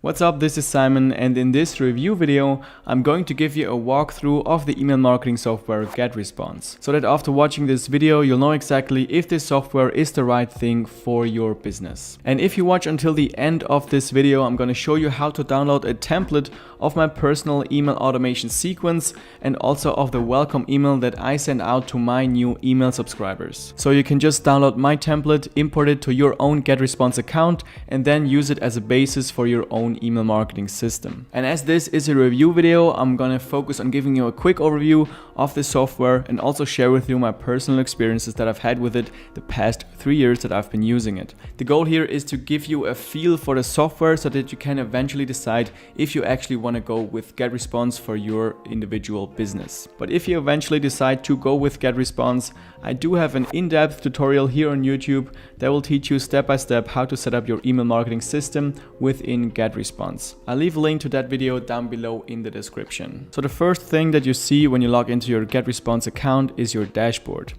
What's up, this is Simon, and in this review video I'm going to give you a walkthrough of the email marketing software GetResponse, so that after watching this video you'll know exactly if this software is the right thing for your business. And if you watch until the end of this video, I'm going to show you how to download a template of my personal email automation sequence and also of the welcome email that I send out to my new email subscribers. So you can just download my template, import it to your own GetResponse account, and then use it as a basis for your own email marketing system. And as this is a review video, I'm gonna focus on giving you a quick overview of the software and also share with you my personal experiences that I've had with it the past 3 years that I've been using it. The goal here is to give you a feel for the software so that you can eventually decide if you actually want to go with GetResponse for your individual business. But if you eventually decide to go with GetResponse, I do have an in-depth tutorial here on YouTube that will teach you step by step how to set up your email marketing system within GetResponse. I'll leave a link to that video down below in the description. So the first thing that you see when you log into your GetResponse account is your dashboard.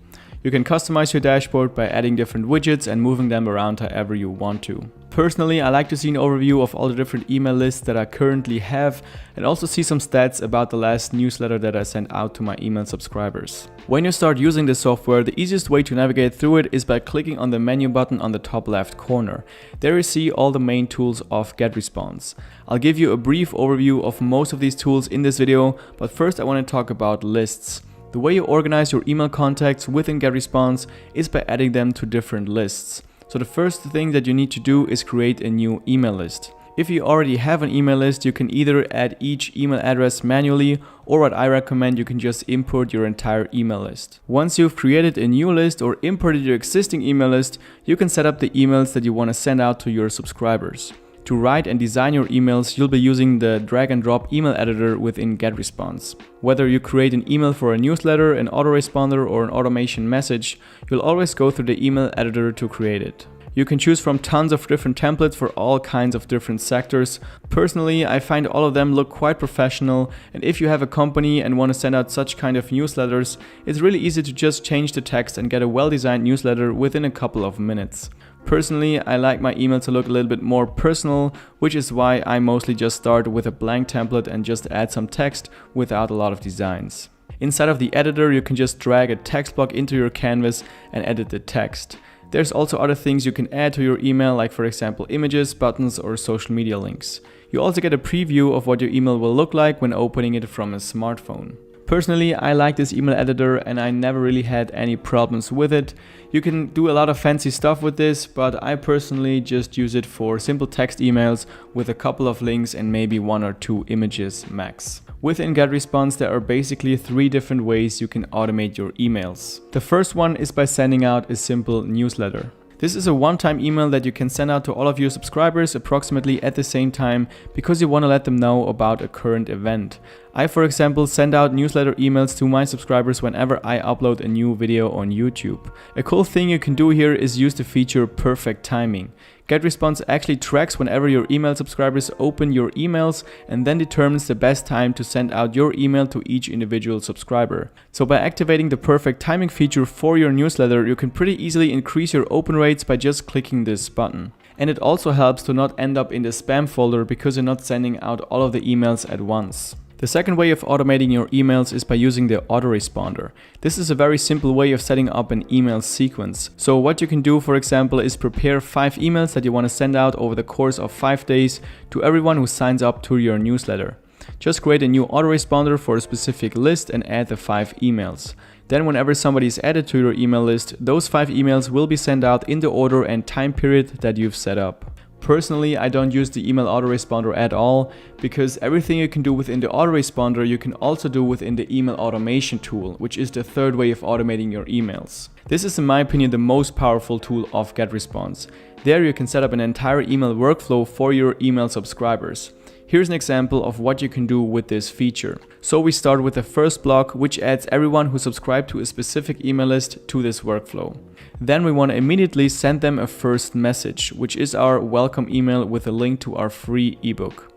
You can customize your dashboard by adding different widgets and moving them around however you want to. Personally, I like to see an overview of all the different email lists that I currently have and also see some stats about the last newsletter that I sent out to my email subscribers. When you start using this software, the easiest way to navigate through it is by clicking on the menu button on the top left corner. There you see all the main tools of GetResponse. I'll give you a brief overview of most of these tools in this video, but first I want to talk about lists. The way you organize your email contacts within GetResponse is by adding them to different lists. So the first thing that you need to do is create a new email list. If you already have an email list, you can either add each email address manually, or what I recommend, you can just import your entire email list. Once you've created a new list or imported your existing email list, you can set up the emails that you want to send out to your subscribers. To write and design your emails, you'll be using the drag and drop email editor within GetResponse. Whether you create an email for a newsletter, an autoresponder, or an automation message, you'll always go through the email editor to create it. You can choose from tons of different templates for all kinds of different sectors. Personally, I find all of them look quite professional, and if you have a company and want to send out such kind of newsletters, it's really easy to just change the text and get a well-designed newsletter within a couple of minutes. Personally, I like my email to look a little bit more personal, which is why I mostly just start with a blank template and just add some text without a lot of designs. Inside of the editor, you can just drag a text block into your canvas and edit the text. There's also other things you can add to your email, like for example images, buttons, or social media links. You also get a preview of what your email will look like when opening it from a smartphone. Personally, I like this email editor and I never really had any problems with it. You can do a lot of fancy stuff with this, but I personally just use it for simple text emails with a couple of links and maybe 1 or 2 images max. Within GetResponse, there are basically 3 different ways you can automate your emails. The first one is by sending out a simple newsletter. This is a one-time email that you can send out to all of your subscribers approximately at the same time because you want to let them know about a current event. I, for example, send out newsletter emails to my subscribers whenever I upload a new video on YouTube. A cool thing you can do here is use the feature perfect timing. GetResponse actually tracks whenever your email subscribers open your emails and then determines the best time to send out your email to each individual subscriber. So by activating the perfect timing feature for your newsletter, you can pretty easily increase your open rates by just clicking this button. And it also helps to not end up in the spam folder because you're not sending out all of the emails at once. The second way of automating your emails is by using the autoresponder. This is a very simple way of setting up an email sequence. So what you can do, for example, is prepare 5 emails that you want to send out over the course of 5 days to everyone who signs up to your newsletter. Just create a new autoresponder for a specific list and add the 5 emails. Then whenever somebody is added to your email list, those 5 emails will be sent out in the order and time period that you've set up. Personally, I don't use the email autoresponder at all because everything you can do within the autoresponder you can also do within the email automation tool, which is the third way of automating your emails. This is in my opinion the most powerful tool of GetResponse. There you can set up an entire email workflow for your email subscribers. Here's an example of what you can do with this feature. So we start with the first block, which adds everyone who subscribed to a specific email list to this workflow. Then we want to immediately send them a first message, which is our welcome email with a link to our free ebook.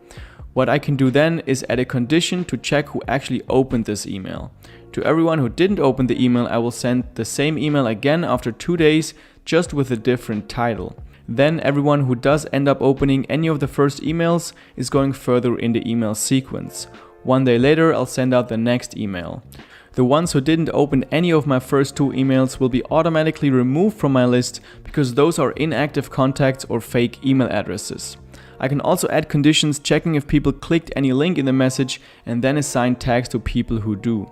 What I can do then is add a condition to check who actually opened this email. To everyone who didn't open the email, I will send the same email again after 2 days, just with a different title. Then everyone who does end up opening any of the first emails is going further in the email sequence. One day later, I'll send out the next email. The ones who didn't open any of my first 2 emails will be automatically removed from my list because those are inactive contacts or fake email addresses. I can also add conditions checking if people clicked any link in the message and then assign tags to people who do.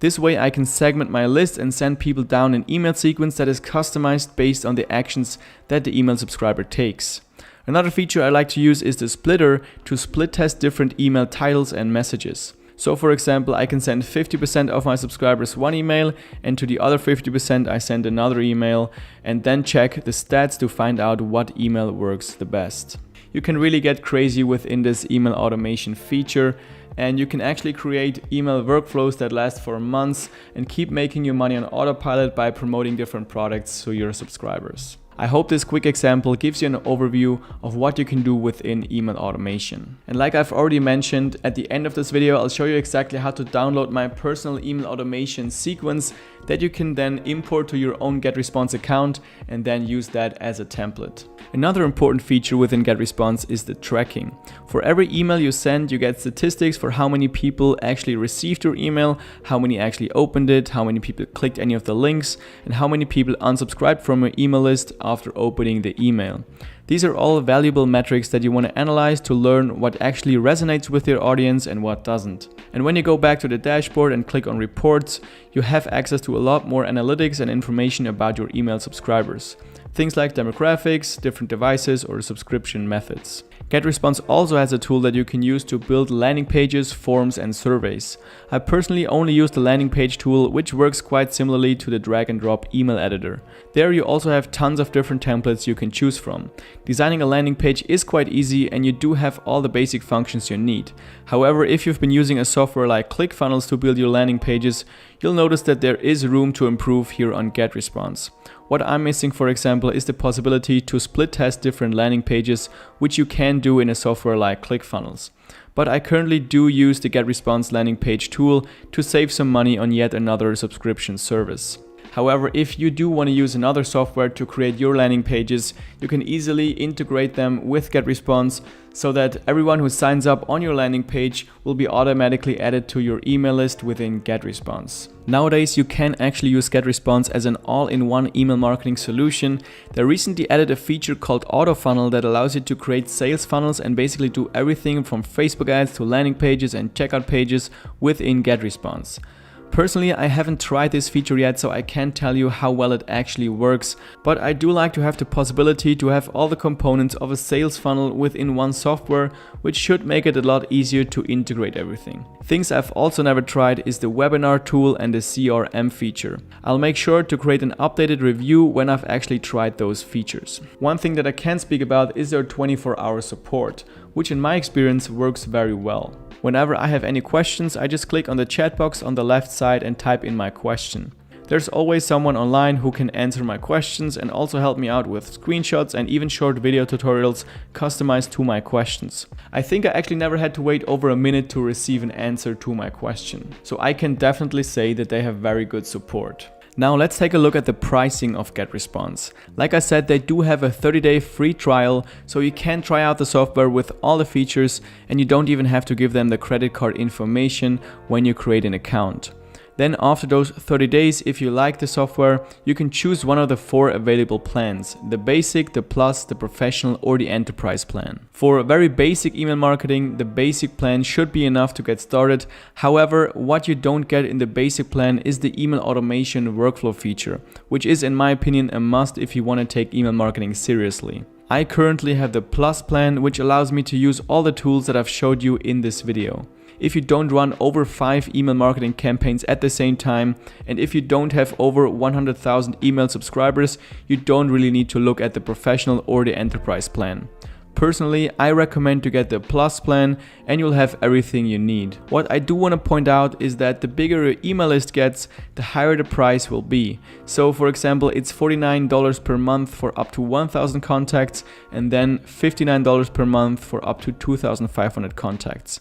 This way I can segment my list and send people down an email sequence that is customized based on the actions that the email subscriber takes. Another feature I like to use is the splitter to split test different email titles and messages. So for example, I can send 50% of my subscribers one email and to the other 50% I send another email and then check the stats to find out what email works the best. You can really get crazy within this email automation feature, and you can actually create email workflows that last for months and keep making your money on autopilot by promoting different products to your subscribers. I hope this quick example gives you an overview of what you can do within email automation. And like I've already mentioned, at the end of this video, I'll show you exactly how to download my personal email automation sequence that you can then import to your own GetResponse account and then use that as a template. Another important feature within GetResponse is the tracking. For every email you send, you get statistics for how many people actually received your email, how many actually opened it, how many people clicked any of the links, and how many people unsubscribed from your email list after opening the email. These are all valuable metrics that you want to analyze to learn what actually resonates with your audience and what doesn't. And when you go back to the dashboard and click on reports, you have access to a lot more analytics and information about your email subscribers. Things like demographics, different devices, or subscription methods. GetResponse also has a tool that you can use to build landing pages, forms, and surveys. I personally only use the landing page tool, which works quite similarly to the drag and drop email editor. There you also have tons of different templates you can choose from. Designing a landing page is quite easy and you do have all the basic functions you need. However, if you've been using a software like ClickFunnels to build your landing pages, you'll notice that there is room to improve here on GetResponse. What I'm missing, for example, is the possibility to split test different landing pages, which you can do in a software like ClickFunnels. But I currently do use the GetResponse landing page tool to save some money on yet another subscription service. However, if you do want to use another software to create your landing pages, you can easily integrate them with GetResponse so that everyone who signs up on your landing page will be automatically added to your email list within GetResponse. Nowadays, you can actually use GetResponse as an all-in-one email marketing solution. They recently added a feature called Auto Funnel that allows you to create sales funnels and basically do everything from Facebook ads to landing pages and checkout pages within GetResponse. Personally, I haven't tried this feature yet, so I can't tell you how well it actually works, but I do like to have the possibility to have all the components of a sales funnel within one software, which should make it a lot easier to integrate everything. Things I've also never tried is the webinar tool and the CRM feature. I'll make sure to create an updated review when I've actually tried those features. One thing that I can speak about is their 24-hour support, which in my experience works very well. Whenever I have any questions, I just click on the chat box on the left side and type in my question. There's always someone online who can answer my questions and also help me out with screenshots and even short video tutorials customized to my questions. I think I actually never had to wait over a minute to receive an answer to my question. So I can definitely say that they have very good support. Now let's take a look at the pricing of GetResponse. Like I said, they do have a 30-day free trial, so you can try out the software with all the features and you don't even have to give them the credit card information when you create an account. Then after those 30 days, if you like the software, you can choose one of the 4 available plans: the basic, the plus, the professional, or the enterprise plan. For very basic email marketing, the basic plan should be enough to get started. However, what you don't get in the basic plan is the email automation workflow feature, which is in my opinion a must if you want to take email marketing seriously. I currently have the plus plan, which allows me to use all the tools that I've showed you in this video. If you don't run over 5 email marketing campaigns at the same time, and if you don't have over 100,000 email subscribers, you don't really need to look at the professional or the enterprise plan. Personally, I recommend to get the plus plan and you'll have everything you need. What I do want to point out is that the bigger your email list gets, the higher the price will be. So for example, it's $49 per month for up to 1,000 contacts and then $59 per month for up to 2,500 contacts.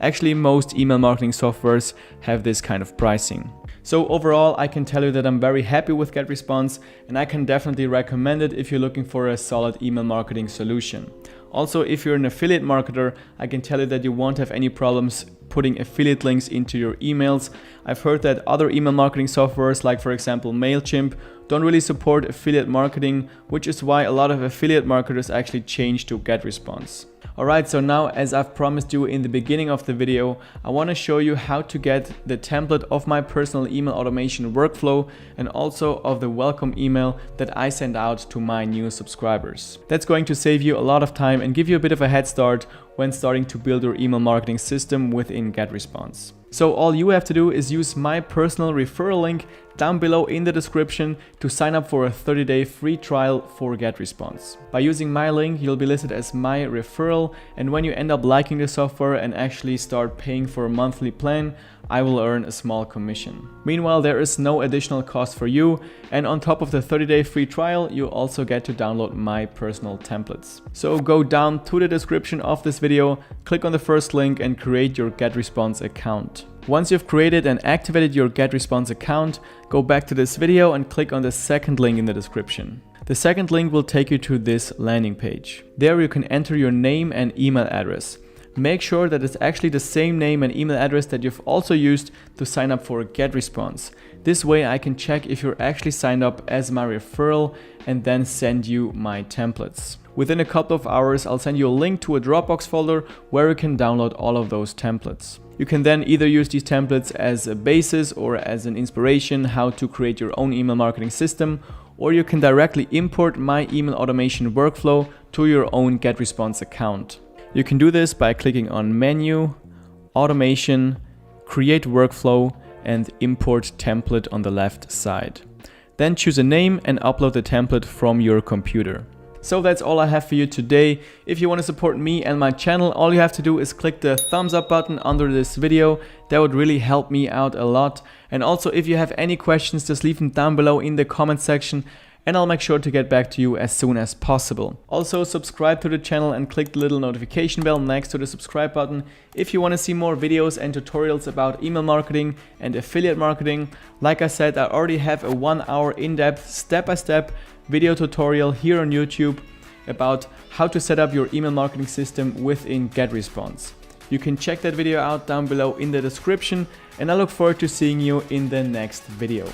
Actually, most email marketing softwares have this kind of pricing. So overall, I can tell you that I'm very happy with GetResponse, and I can definitely recommend it if you're looking for a solid email marketing solution. Also, if you're an affiliate marketer, I can tell you that you won't have any problems putting affiliate links into your emails. I've heard that other email marketing softwares, like for example MailChimp, don't really support affiliate marketing, which is why a lot of affiliate marketers actually change to GetResponse. Alright, so now, as I've promised you in the beginning of the video, I want to show you how to get the template of my personal email automation workflow and also of the welcome email that I send out to my new subscribers. That's going to save you a lot of time and give you a bit of a head start when starting to build your email marketing system within GetResponse. So all you have to do is use my personal referral link down below in the description to sign up for a 30-day free trial for GetResponse. By using my link, you'll be listed as my referral, and when you end up liking the software and actually start paying for a monthly plan, I will earn a small commission. Meanwhile, there is no additional cost for you, and on top of the 30-day free trial, you also get to download my personal templates. So go down to the description of this video, click on the first link and create your GetResponse account. Once you've created and activated your GetResponse account, go back to this video and click on the second link in the description. The second link will take you to this landing page. There you can enter your name and email address. Make sure that it's actually the same name and email address that you've also used to sign up for GetResponse. This way I can check if you're actually signed up as my referral and then send you my templates. Within a couple of hours, I'll send you a link to a Dropbox folder where you can download all of those templates. You can then either use these templates as a basis or as an inspiration how to create your own email marketing system, or you can directly import my email automation workflow to your own GetResponse account. You can do this by clicking on Menu, Automation, Create Workflow, and Import Template on the left side. Then choose a name and upload the template from your computer. So that's all I have for you today. If you want to support me and my channel, all you have to do is click the thumbs up button under this video. That would really help me out a lot. And also, if you have any questions, just leave them down below in the comment section and I'll make sure to get back to you as soon as possible. Also, subscribe to the channel and click the little notification bell next to the subscribe button if you want to see more videos and tutorials about email marketing and affiliate marketing. Like I said, I already have a 1-hour in-depth step-by-step video tutorial here on YouTube about how to set up your email marketing system within GetResponse. You can check that video out down below in the description, and I look forward to seeing you in the next video.